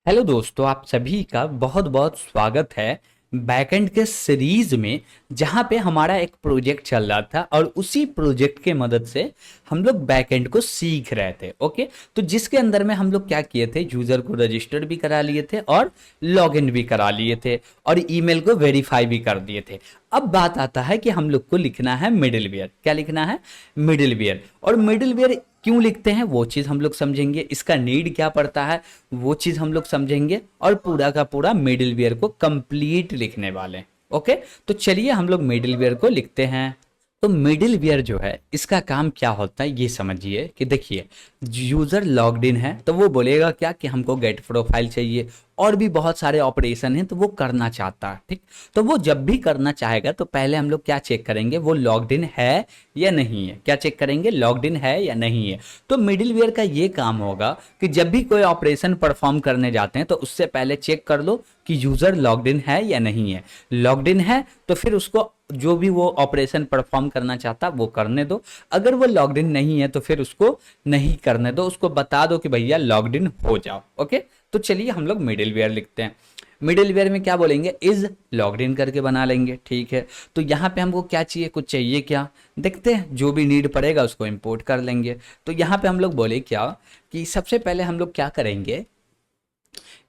Hello दोस्तों, आप सभी का बहुत बहुत स्वागत है बैकएंड के सीरीज में। जहां पे हमारा एक प्रोजेक्ट चल रहा था और उसी प्रोजेक्ट के मदद से हम लोग बैकएंड को सीख रहे थे। ओके, तो जिसके अंदर में हम लोग क्या किए थे, यूजर को रजिस्टर भी करा लिए थे और लॉगिन भी करा लिए थे और ईमेल को वेरीफाई भी कर दिए थे। अब बात आता है कि हम लोग को लिखना है मिडिलवेयर। क्या लिखना है? मिडिलवेयर। और मिडिलवेयर क्यों लिखते हैं वो चीज़ हम लोग समझेंगे, इसका नीड क्या पड़ता है वो चीज़ हम लोग समझेंगे, और पूरा का पूरा मिडिलवेयर को कंप्लीट लिखने वाले हैं। ओके, तो चलिए हम लोग मिडिलवेयर को लिखते हैं। तो मिडिलवेयर जो है इसका काम क्या होता है ये समझिए कि देखिए, यूजर लॉग्ड इन है तो वो बोलेगा क्या कि हमको गेट प्रोफाइल चाहिए, और भी बहुत सारे ऑपरेशन हैं तो वो करना चाहता है। ठीक, तो वो जब भी करना चाहेगा तो पहले हम लोग क्या चेक करेंगे, वो लॉग्ड इन है या नहीं है। क्या चेक करेंगे? लॉग्ड इन है या नहीं है। तो मिडिलवेयर का ये काम होगा कि जब भी कोई ऑपरेशन परफॉर्म करने जाते हैं तो उससे पहले चेक कर लो कि यूजर लॉग्ड इन है या नहीं है। लॉग्ड इन है तो फिर उसको जो भी वो ऑपरेशन परफॉर्म करना चाहता वो करने दो। अगर वो लॉग्ड इन नहीं है तो फिर उसको नहीं करने दो, उसको बता दो कि भैया लॉग्ड इन हो जाओ। ओके, तो चलिए हम लोग मिडिलवेयर लिखते हैं। मिडिलवेयर में क्या बोलेंगे? इज लॉग्ड इन करके बना लेंगे। ठीक है, तो यहाँ पे हमको क्या चाहिए, कुछ चाहिए क्या, देखते हैं। जो भी नीड पड़ेगा उसको इंपोर्ट कर लेंगे। तो यहाँ पे हम लोग बोले क्या कि सबसे पहले हम लोग क्या करेंगे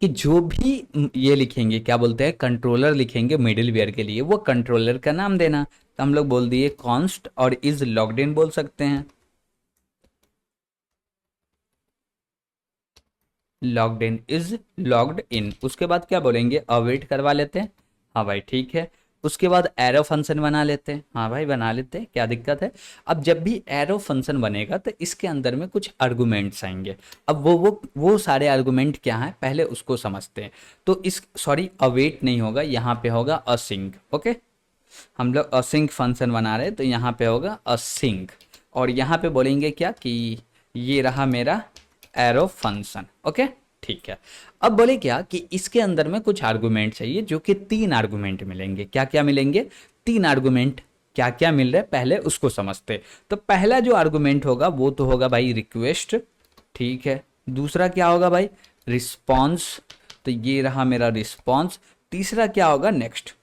कि जो भी ये लिखेंगे, क्या बोलते हैं, कंट्रोलर लिखेंगे मिडिलवेयर के लिए, वो कंट्रोलर का नाम देना। तो हम लोग बोल दिए कॉन्स्ट और इज लॉग्ड इन बोल सकते हैं। Logged in, is logged in. उसके बाद क्या बोलेंगे, अवेट करवा लेते हैं। हाँ भाई ठीक है। उसके बाद एरो फंक्शन बना लेते हैं। हाँ भाई बना लेते हैं, क्या दिक्कत है। अब जब भी एरो फंक्शन बनेगा तो इसके अंदर में कुछ आर्गुमेंट्स आएंगे। अब वो सारे आर्गुमेंट क्या हैं पहले उसको समझते हैं। तो इस सॉरी, अवेट नहीं होगा, यहाँ पे होगा असिंक। ओके, हम लोग असिंक फंक्शन बना रहे हैं तो यहाँ पे होगा असिंक। और यहाँ पे बोलेंगे क्या कि ये रहा मेरा एरो फंक्शन। ओके, ठीक है। अब बोले क्या कि इसके अंदर में कुछ आर्गुमेंट चाहिए, जो कि 3 आर्गुमेंट मिलेंगे। क्या क्या मिलेंगे? 3 आर्गुमेंट। क्या क्या मिल रहा है पहले उसको समझते। तो पहला जो आर्गुमेंट होगा वो तो होगा भाई रिक्वेस्ट। ठीक है, दूसरा क्या होगा भाई? रिस्पॉन्स। तो ये रहा मेरा रिस्पॉन्स। तीसरा क्या होगा? नेक्स्ट।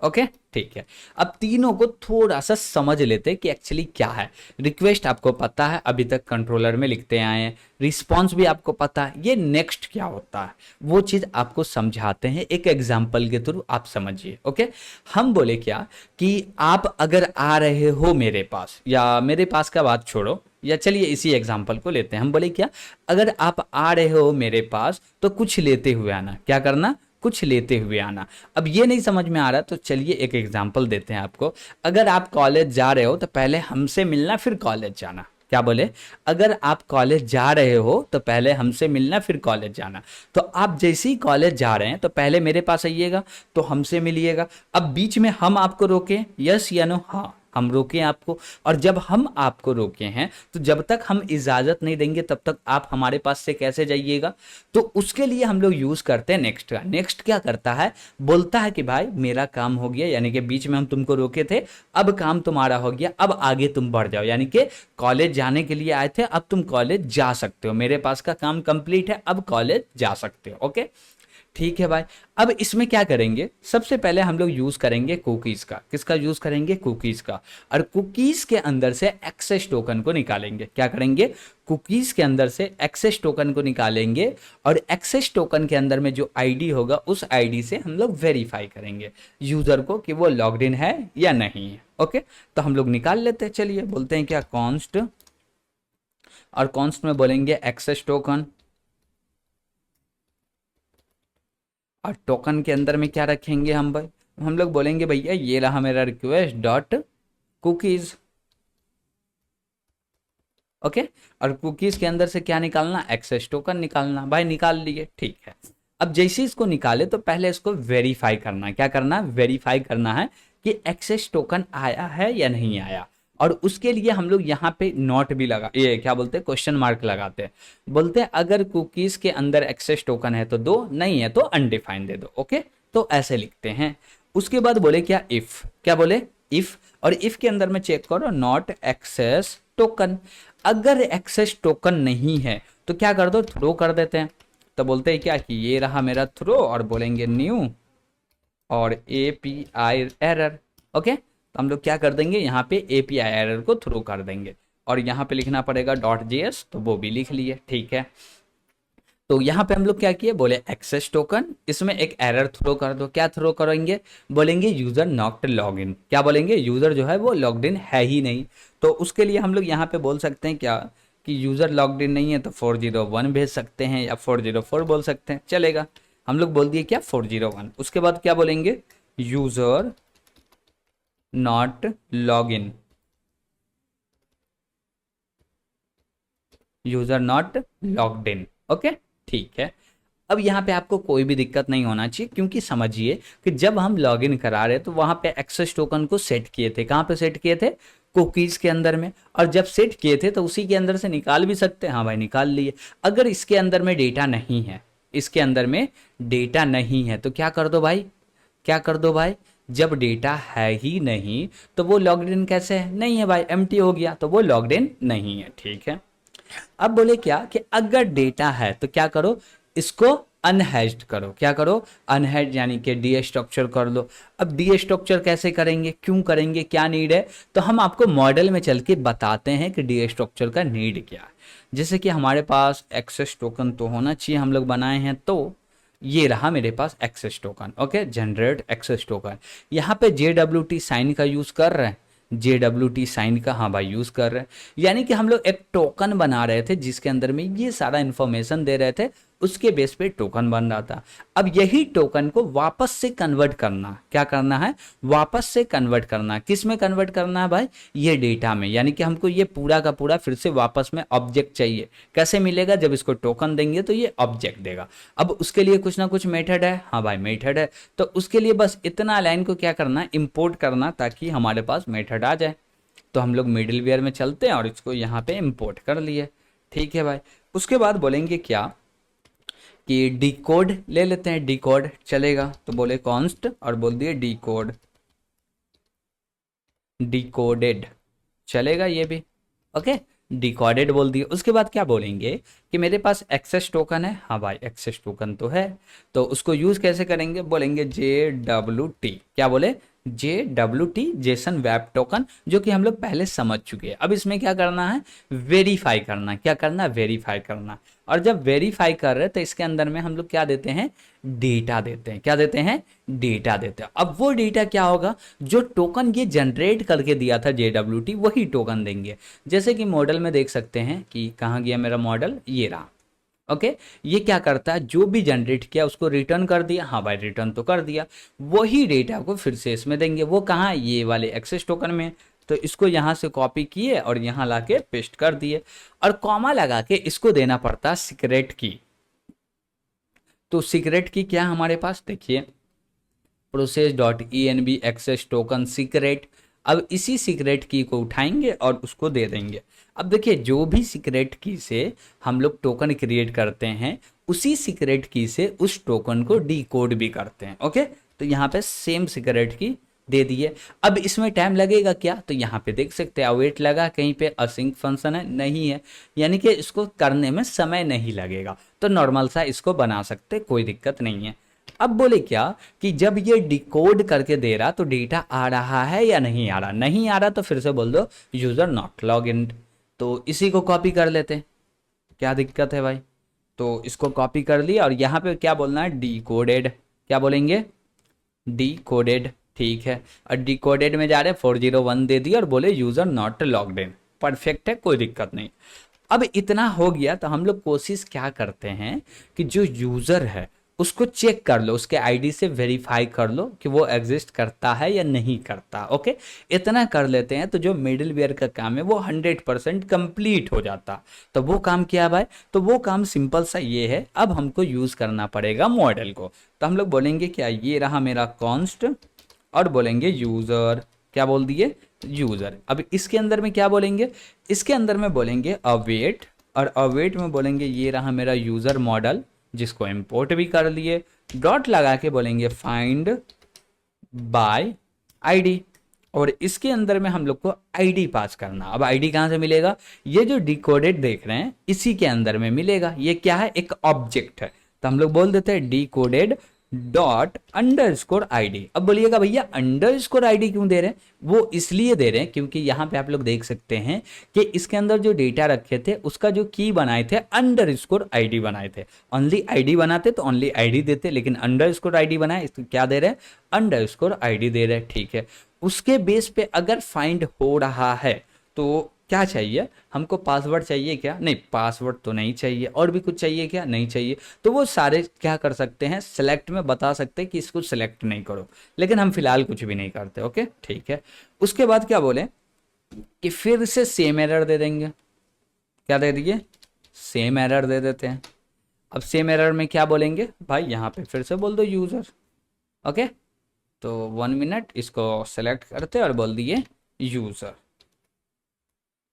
ओके, ठीक है। अब तीनों को थोड़ा सा समझ लेते हैं कि एक्चुअली क्या है। रिक्वेस्ट आपको पता है, अभी तक कंट्रोलर में लिखते आए हैं। रिस्पॉन्स भी आपको पता है। ये नेक्स्ट क्या होता है वो चीज़ आपको समझाते हैं एक एग्जाम्पल के थ्रू, आप समझिए। ओके, हम बोले क्या कि आप अगर आ रहे हो मेरे पास, या मेरे पास का बात छोड़ो, या चलिए इसी एग्जाम्पल को लेते हैं। हम बोले क्या, अगर आप आ रहे हो मेरे पास तो कुछ लेते हुए आना। क्या करना? कुछ लेते हुए आना। अब ये नहीं समझ में आ रहा तो चलिए एक एग्जांपल देते हैं आपको। अगर आप कॉलेज जा रहे हो तो पहले हमसे मिलना फिर कॉलेज जाना। क्या बोले? अगर आप कॉलेज जा रहे हो तो पहले हमसे मिलना फिर कॉलेज जाना। तो आप जैसे ही कॉलेज जा रहे हैं तो पहले मेरे पास आइएगा, तो हमसे मिलिएगा। अब बीच में हम आपको रोके, यस या नो? हाँ, हम रोके आपको। और जब हम आपको रोके हैं तो जब तक हम इजाजत नहीं देंगे तब तक आप हमारे पास से कैसे जाइएगा। तो उसके लिए हम लोग यूज करते हैं नेक्स्ट का। नेक्स्ट क्या करता है, बोलता है कि भाई मेरा काम हो गया, यानी कि बीच में हम तुमको रोके थे, अब काम तुम्हारा हो गया, अब आगे तुम बढ़ जाओ। यानी कि कॉलेज जाने के लिए आए थे, अब तुम कॉलेज जा सकते हो, मेरे पास का काम कंप्लीट है, अब कॉलेज जा सकते हो। ओके, ठीक है भाई। अब इसमें क्या करेंगे, सबसे पहले हम लोग यूज करेंगे कुकीज का। किसका यूज करेंगे? कुकीज का। और कुकीज के अंदर से एक्सेस टोकन को निकालेंगे। क्या करेंगे? कुकीज के अंदर से एक्सेस टोकन को निकालेंगे। और एक्सेस टोकन के अंदर में जो आईडी होगा उस आईडी से हम लोग वेरीफाई करेंगे यूजर को कि वो लॉग्ड इन है या नहीं है। ओके, तो हम लोग निकाल लेते हैं। चलिए बोलते हैं क्या, कॉन्स्ट, और कॉन्स्ट में बोलेंगे एक्सेस टोकन। और टोकन के अंदर में क्या रखेंगे हम भाई? हम लोग बोलेंगे भैया ये रहा मेरा रिक्वेस्ट डॉट कुकीज। ओके, और कुकीज के अंदर से क्या निकालना? एक्सेस टोकन निकालना। भाई निकाल लिए, ठीक है। अब जैसे ही इसको निकाले तो पहले इसको वेरीफाई करना है। क्या करना है? वेरीफाई करना है कि एक्सेस टोकन आया है या नहीं आया। और उसके लिए हम लोग यहाँ पे नॉट भी लगा, ये क्या बोलते हैं, क्वेश्चन मार्क लगाते हैं। बोलते हैं अगर कुकीज के अंदर एक्सेस टोकन है तो दो, नहीं है तो अनडिफाइंड दे दो। ओके, तो ऐसे लिखते हैं। उसके बाद बोले क्या, इफ। क्या बोले? इफ। और इफ के अंदर में चेक करो, नॉट एक्सेस टोकन। अगर एक्सेस टोकन नहीं है तो क्या कर दो, थ्रो कर देते हैं। तो बोलते हैं क्या कि ये रहा मेरा थ्रो और बोलेंगे न्यू और API एरर। ओके, तो हम लोग क्या कर देंगे यहाँ पे API एरर को थ्रो कर देंगे और यहाँ पे लिखना पड़ेगा .js, तो वो भी लिख लिए। ठीक है, तो यहाँ पे हम लोग क्या किए, बोले एक्सेस टोकन, इसमें एक एरर थ्रो कर दो। क्या थ्रो करेंगे, बोलेंगे यूजर नॉट लॉग इन। क्या बोलेंगे, यूजर जो है वो लॉग्ड इन है ही नहीं। तो उसके लिए हम लोग यहाँ पे बोल सकते हैं क्या कि यूजर लॉग्ड इन नहीं है, तो 401 भेज सकते हैं या 404 बोल सकते हैं, चलेगा। हम लोग बोल दिए क्या 401। उसके बाद क्या बोलेंगे, user not log in, user not logged in. Okay, ठीक है। अब यहाँ पे आपको कोई भी दिक्कत नहीं होना चाहिए, क्योंकि समझिए कि जब हम लॉगिन करा रहे तो वहां पे एक्सेस टोकन को सेट किए थे। कहाँ पे सेट किए थे, कुकीज के अंदर में। और जब सेट किए थे तो उसी के अंदर से निकाल भी सकते हैं। हाँ भाई, निकाल लिए। अगर इसके अंदर में डेटा नहीं है, इसके अंदर में डेटा नहीं है, तो क्या कर दो भाई, क्या कर दो भाई, जब डेटा है ही नहीं तो वो लॉग्ड इन कैसे है, नहीं है भाई, एम्प्टी हो गया, तो वो लॉग्ड इन नहीं है। ठीक है, अब बोले क्या कि अगर डेटा है तो क्या करो, इसको अनहैश्ड करो। क्या करो, अनहैश्ड, यानी कि डी स्ट्रक्चर कर लो। अब डी स्ट्रक्चर कैसे करेंगे, क्यों करेंगे, क्या नीड है, तो हम आपको मॉडल में चल के बताते हैं कि डी स्ट्रक्चर का नीड क्या है। जैसे कि हमारे पास एक्सेस टोकन तो होना चाहिए, हम लोग बनाए हैं, तो ये रहा मेरे पास access token. Okay, generate access token. यहाँ पे JWT साइन का यूज कर रहे हैं, JWT साइन का, हाँ भाई यूज कर रहे हैं। यानी कि हम लोग एक टोकन बना रहे थे जिसके अंदर में ये सारा इंफॉर्मेशन दे रहे थे, उसके बेस पे टोकन बन रहा था। अब यही टोकन को वापस से कन्वर्ट करना, क्या करना है, वापस से कन्वर्ट करना। किस में कन्वर्ट करना है भाई, ये डेटा में। यानी कि हमको ये पूरा का पूरा फिर से वापस में ऑब्जेक्ट चाहिए। कैसे मिलेगा, जब इसको टोकन देंगे तो ये ऑब्जेक्ट देगा। अब उसके लिए कुछ ना कुछ मेथड है, हाँ भाई मेथड है। तो उसके लिए बस इतना लाइन को क्या करना, इंपोर्ट करना, ताकि हमारे पास मेथड आ जाए। तो हम लोग मिडिल वेयर में चलते हैं और इसको यहाँ पे इंपोर्ट कर लिए। ठीक है भाई, उसके बाद बोलेंगे क्या कि डी कोड ले लेते हैं, डी कोड चलेगा। तो बोले कॉन्स्ट और बोल दिए डी कोड, डिकोडेड चलेगा ये भी। ओके, डिकोडेड बोल दिए। उसके बाद क्या बोलेंगे कि मेरे पास एक्सेस टोकन है, हाँ भाई एक्सेस टोकन तो है, तो उसको यूज कैसे करेंगे, बोलेंगे JWT। क्या बोले, JWT, जेसन वेब टोकन, जो कि हम लोग पहले समझ चुके हैं। अब इसमें क्या करना है, वेरीफाई करना। क्या करना, वेरीफाई करना। और जब वेरीफाई कर रहे हैं तो इसके अंदर में हम लोग क्या देते हैं, डेटा देते हैं। क्या देते हैं, डेटा देते हैं। अब वो डेटा क्या होगा, जो टोकन ये जनरेट करके दिया था JWT, वही टोकन देंगे। जैसे कि मॉडल में देख सकते हैं कि कहाँ गया मेरा मॉडल, ये रहा। ओके, ये क्या करता है, जो भी जनरेट किया उसको रिटर्न कर दिया, हाँ भाई रिटर्न तो कर दिया, वही डेटा को फिर से इसमें देंगे। वो कहाँ, ये वाले एक्सेस टोकन में। तो इसको यहाँ से कॉपी किए और यहाँ लाके पेस्ट कर दिए, और कॉमा लगा के इसको देना पड़ता सीक्रेट की। तो सीक्रेट की क्या हमारे पास, देखिए process.env एक्सेस टोकन सीक्रेट। अब इसी सीक्रेट की को उठाएंगे और उसको दे देंगे। अब देखिए, जो भी सीक्रेट की से हम लोग टोकन क्रिएट करते हैं, उसी सीक्रेट की से उस टोकन को डिकोड भी करते हैं। ओके, तो यहाँ पे सेम सीक्रेट की दे दिए। अब इसमें टाइम लगेगा क्या, तो यहाँ पे देख सकते हैं अवेट लगा, कहीं पे असिंक फंक्शन है, नहीं है, यानी कि इसको करने में समय नहीं लगेगा। तो नॉर्मल सा इसको बना सकते, कोई दिक्कत नहीं है। अब बोले क्या कि जब ये डिकोड करके दे रहा तो डेटा आ रहा है या नहीं आ रहा, नहीं आ रहा तो फिर से बोल दो यूजर नॉट लॉग इन। तो इसी को कॉपी कर लेते हैं, क्या दिक्कत है भाई। तो इसको कॉपी कर लिया और यहाँ पे क्या बोलना है, डिकोडेड। क्या बोलेंगे, डिकोडेड। ठीक है, और डिकोडेड में जा रहे हैं 401 दे दिया और बोले user not logged in. Perfect है, कोई दिक्कत नहीं। अब इतना हो गया तो हम लोग कोशिश क्या करते हैं कि जो यूजर है उसको चेक कर लो, उसके आईडी से वेरीफाई कर लो कि वो एग्जिस्ट करता है या नहीं करता। ओके, इतना कर लेते हैं तो जो मिडिल वेयर का काम है वो 100% कंप्लीट हो जाता। तो वो काम क्या है भाई, तो वो काम सिंपल सा ये है, अब हमको यूज करना पड़ेगा मॉडल को। तो हम लोग बोलेंगे क्या, ये रहा मेरा कॉन्स्ट और बोलेंगे यूजर। क्या बोल दिए, यूजर। अब इसके अंदर में क्या बोलेंगे, इसके अंदर में बोलेंगे अवेट, और अवेट में बोलेंगे ये रहा मेरा यूजर मॉडल, जिसको इंपोर्ट भी कर लिए। डॉट लगा के बोलेंगे फाइंड बाय आईडी, और इसके अंदर में हम लोग को आईडी पास करना। अब आईडी कहाँ से मिलेगा, ये जो डिकोडेड देख रहे हैं इसी के अंदर में मिलेगा। ये क्या है, एक ऑब्जेक्ट है। तो हम लोग बोल देते हैं D coded dot under score I D. अब बोलिएगा भैया अंडर स्कोर आई डी क्यों दे रहे हैं? वो इसलिए दे रहे हैं क्योंकि यहाँ पे आप लोग देख सकते हैं कि इसके अंदर जो डेटा रखे थे उसका जो की बनाए थे अंडर स्कोर आई डी बनाए थे। ओनली आई डी बनाते तो ओनली आई डी देते, लेकिन अंडर स्कोर आई डी बनाए, इसको क्या दे रहे हैं? अंडर स्कोर आई डी दे रहे हैं। ठीक है, उसके बेस पे अगर फाइंड हो रहा है तो क्या चाहिए हमको? पासवर्ड चाहिए क्या? नहीं, पासवर्ड तो नहीं चाहिए। और भी कुछ चाहिए क्या? नहीं चाहिए। तो वो सारे क्या कर सकते हैं? सेलेक्ट में बता सकते हैं कि इसको सेलेक्ट नहीं करो, लेकिन हम फिलहाल कुछ भी नहीं करते। ओके ठीक है। उसके बाद क्या बोले कि फिर से सेम एरर दे देंगे। क्या दे दिए? सेम एरर दे देते हैं। अब सेम एरर में क्या बोलेंगे भाई? यहाँ पे फिर से बोल दो यूज़र। ओके, तो 1 मिनट इसको सेलेक्ट करते और बोल दिए यूज़र।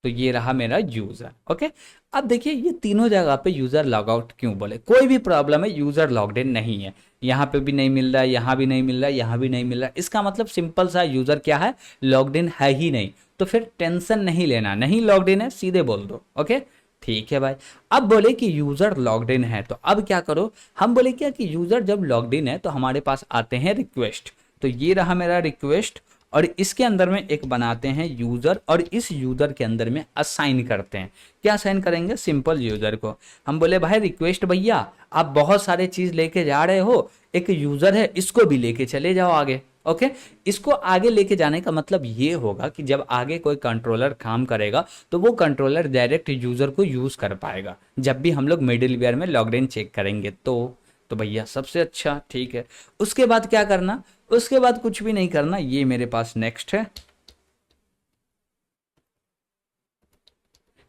तो ये रहा मेरा यूज़र। ओके, अब देखिए ये तीनों जगह पे यूज़र लॉगआउट क्यों बोले? कोई भी प्रॉब्लम है, यूज़र लॉग्ड इन नहीं है। यहाँ पे भी नहीं मिल रहा है, यहाँ भी नहीं मिल रहा है, यहाँ भी नहीं मिल रहा है। इसका मतलब सिंपल सा, यूज़र क्या है? लॉग्ड इन है ही नहीं। तो फिर टेंशन नहीं लेना, नहीं लॉग्ड इन है सीधे बोल दो। ओके ठीक है भाई। अब बोले कि यूज़र लॉग्ड इन है, तो अब क्या करो? हम बोले क्या कि यूज़र जब लॉग्ड इन है तो हमारे पास आते हैं रिक्वेस्ट। तो ये रहा मेरा रिक्वेस्ट, और इसके अंदर में एक बनाते हैं यूज़र, और इस यूज़र के अंदर में असाइन करते हैं। क्या असाइन करेंगे? सिंपल यूज़र को हम बोले भाई रिक्वेस्ट भैया आप बहुत सारे चीज़ लेके जा रहे हो, एक यूज़र है इसको भी लेके चले जाओ आगे। ओके, इसको आगे लेके जाने का मतलब ये होगा कि जब आगे कोई कंट्रोलर काम करेगा तो वो कंट्रोलर डायरेक्ट यूज़र को यूज़ कर पाएगा जब भी हम लोग मिडिलवेयर में लॉगिन चेक करेंगे। तो भैया सबसे अच्छा। ठीक है, उसके बाद क्या करना? उसके बाद कुछ भी नहीं करना। ये मेरे पास नेक्स्ट है,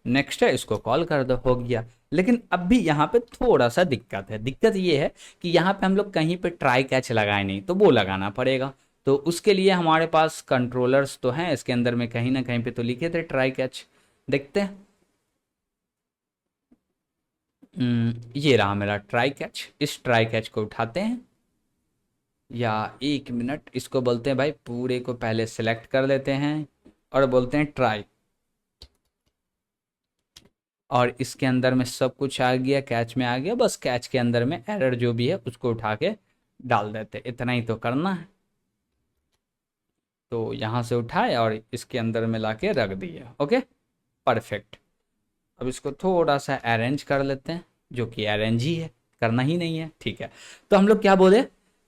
नेक्स्ट है, इसको कॉल कर दो, हो गया। लेकिन अब भी यहाँ पे थोड़ा सा दिक्कत है। दिक्कत ये है कि यहाँ पे हम लोग कहीं पे ट्राई कैच लगाए नहीं, तो वो लगाना पड़ेगा। तो उसके लिए हमारे पास कंट्रोलर्स तो हैं, इसके अंदर में कहीं ना कहीं पे तो लिखे थे ट्राई कैच। देखते हैं। ये रहा मेरा ट्राई कैच। इस ट्राई कैच को उठाते हैं, या 1 मिनट इसको बोलते हैं भाई पूरे को पहले सेलेक्ट कर लेते हैं और बोलते हैं ट्राई। और इसके अंदर में सब कुछ आ गया, कैच में आ गया। बस कैच के अंदर में एरर जो भी है उसको उठा के डाल देते, इतना ही तो करना है। तो यहाँ से उठाए और इसके अंदर में लाके रख दिया। Okay perfect. अब इसको थोड़ा सा अरेंज कर लेते हैं, जो कि अरेंज ही है, करना ही नहीं है। ठीक है, तो हम लोग क्या बोले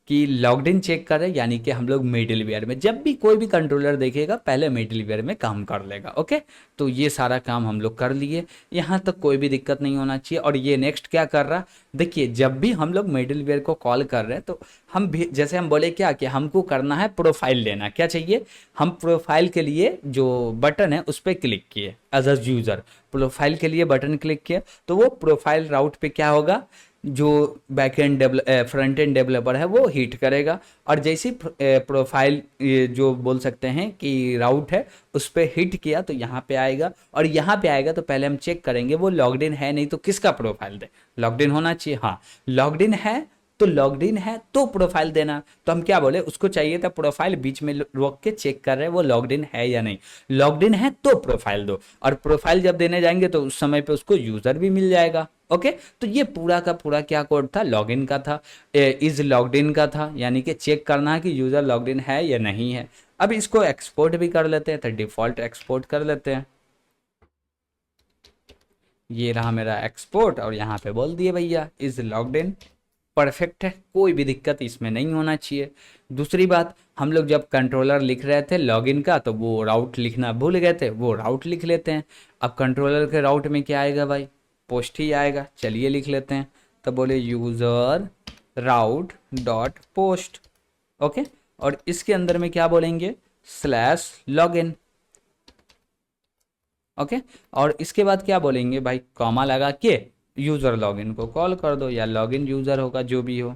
कि लॉग्ड इन चेक करें, यानी कि हम लोग मिडिलवेयर में जब भी कोई भी कंट्रोलर देखेगा पहले मिडिलवेयर में काम कर लेगा। ओके, तो ये सारा काम हम लोग कर लिए, यहाँ तक कोई भी दिक्कत नहीं होना चाहिए। और ये नेक्स्ट क्या कर रहा? देखिए जब भी हम लोग मिडिलवेयर को कॉल कर रहे हैं तो हम भी जैसे हम बोले क्या कि हमको करना है प्रोफाइल लेना। क्या चाहिए? हम प्रोफाइल के लिए जो बटन है उस पर क्लिक किए एज अ यूज़र, प्रोफाइल के लिए बटन क्लिक किए तो वो प्रोफाइल राउट पे क्या होगा? जो back and front end developer है वो हिट करेगा। और जैसे प्रोफाइल जो बोल सकते हैं कि राउट है उस पर हिट किया तो यहाँ पे आएगा, और यहाँ पे आएगा तो पहले हम चेक करेंगे वो लॉग्ड इन है नहीं तो किसका प्रोफाइल दे? लॉग्ड इन होना चाहिए। हाँ लॉग्ड इन है, तो लॉग्ड इन है तो प्रोफाइल देना। तो हम क्या बोले? उसको चाहिए था प्रोफाइल, बीच में रोक के चेक कर रहे हैं वो लॉग्ड इन है या नहीं। लॉग्ड इन है तो प्रोफाइल दो, और प्रोफाइल जब देने जाएंगे तो उस समय पे उसको यूज़र भी मिल जाएगा। ओके, तो ये पूरा का पूरा क्या कोड था? लॉगिन का था, इज लॉग्ड इन का था, यानी कि चेक करना है कि यूज़र लॉग्ड इन है या नहीं है। अब इसको एक्सपोर्ट भी कर लेते हैं, तो डिफ़ॉल्ट एक्सपोर्ट कर लेते हैं। ये रहा मेरा एक्सपोर्ट, और यहाँ पे बोल दिए भैया इज लॉग्ड इन। परफेक्ट है, कोई भी दिक्कत इसमें नहीं होना चाहिए। दूसरी बात, हम लोग जब कंट्रोलर लिख रहे थे लॉगिन का तो वो राउट लिखना भूल गए थे, वो राउट लिख लेते हैं। अब कंट्रोलर के राउट में क्या आएगा भाई? पोस्ट ही आएगा। चलिए लिख लेते हैं, तो बोले यूज़र राउट डॉट पोस्ट। ओके, और इसके अंदर में क्या बोलेंगे? Slash login. ओके, और इसके बाद क्या बोलेंगे भाई? कॉमा लगा के यूज़र लॉगिन को कॉल कर दो, या लॉगिन यूज़र होगा जो भी हो,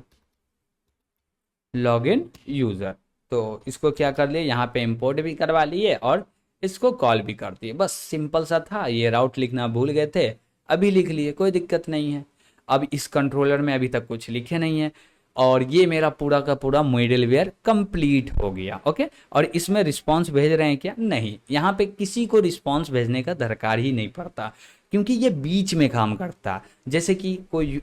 लॉगिन यूज़र। तो इसको क्या कर लिए? यहाँ पे इंपोर्ट भी करवा लिए और इसको कॉल भी कर दिए। बस सिंपल सा था। ये राउट लिखना भूल गए थे, अभी लिख लिए, कोई दिक्कत नहीं है। अब इस कंट्रोलर में अभी तक कुछ लिखे नहीं है, और ये मेरा पूरा का पूरा मिडलवेयर कंप्लीट हो गया। ओके, और इसमें रिस्पांस भेज रहे हैं क्या? नहीं, यहाँ पे किसी को रिस्पांस भेजने का दरकार ही नहीं पड़ता। क्योंकि ये बीच में काम करता है। जैसे कि कोई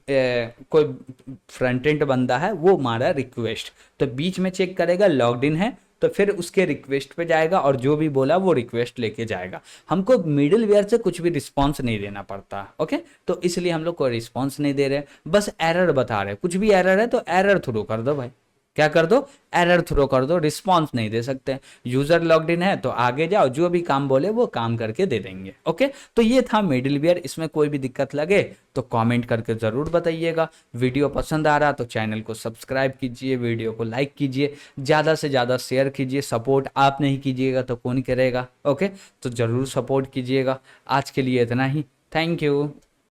फ्रंट एंड बंदा है, वो मारा रिक्वेस्ट, तो बीच में चेक करेगा लॉग्ड इन है, तो फिर उसके रिक्वेस्ट पे जाएगा और जो भी बोला वो रिक्वेस्ट लेके जाएगा। हमको मिडिल वेयर से कुछ भी रिस्पॉन्स नहीं देना पड़ता। ओके, तो इसलिए हम लोग कोई रिस्पॉन्स नहीं दे रहे, बस एरर बता रहे। कुछ भी एरर है तो एरर थ्रो कर दो भाई, क्या कर दो, एरर थ्रो कर दो, रिस्पॉन्स नहीं दे सकते। यूजर लॉग्ड इन है तो आगे जाओ, जो भी काम बोले वो काम करके दे देंगे। ओके, तो ये था मिडिलवेयर। इसमें कोई भी दिक्कत लगे तो कमेंट करके ज़रूर बताइएगा। वीडियो पसंद आ रहा तो चैनल को सब्सक्राइब कीजिए, वीडियो को लाइक कीजिए, ज़्यादा से ज़्यादा शेयर कीजिए। सपोर्ट आप नहीं कीजिएगा तो कौन करेगा। ओके, तो ज़रूर सपोर्ट कीजिएगा। आज के लिए इतना ही, थैंक यू।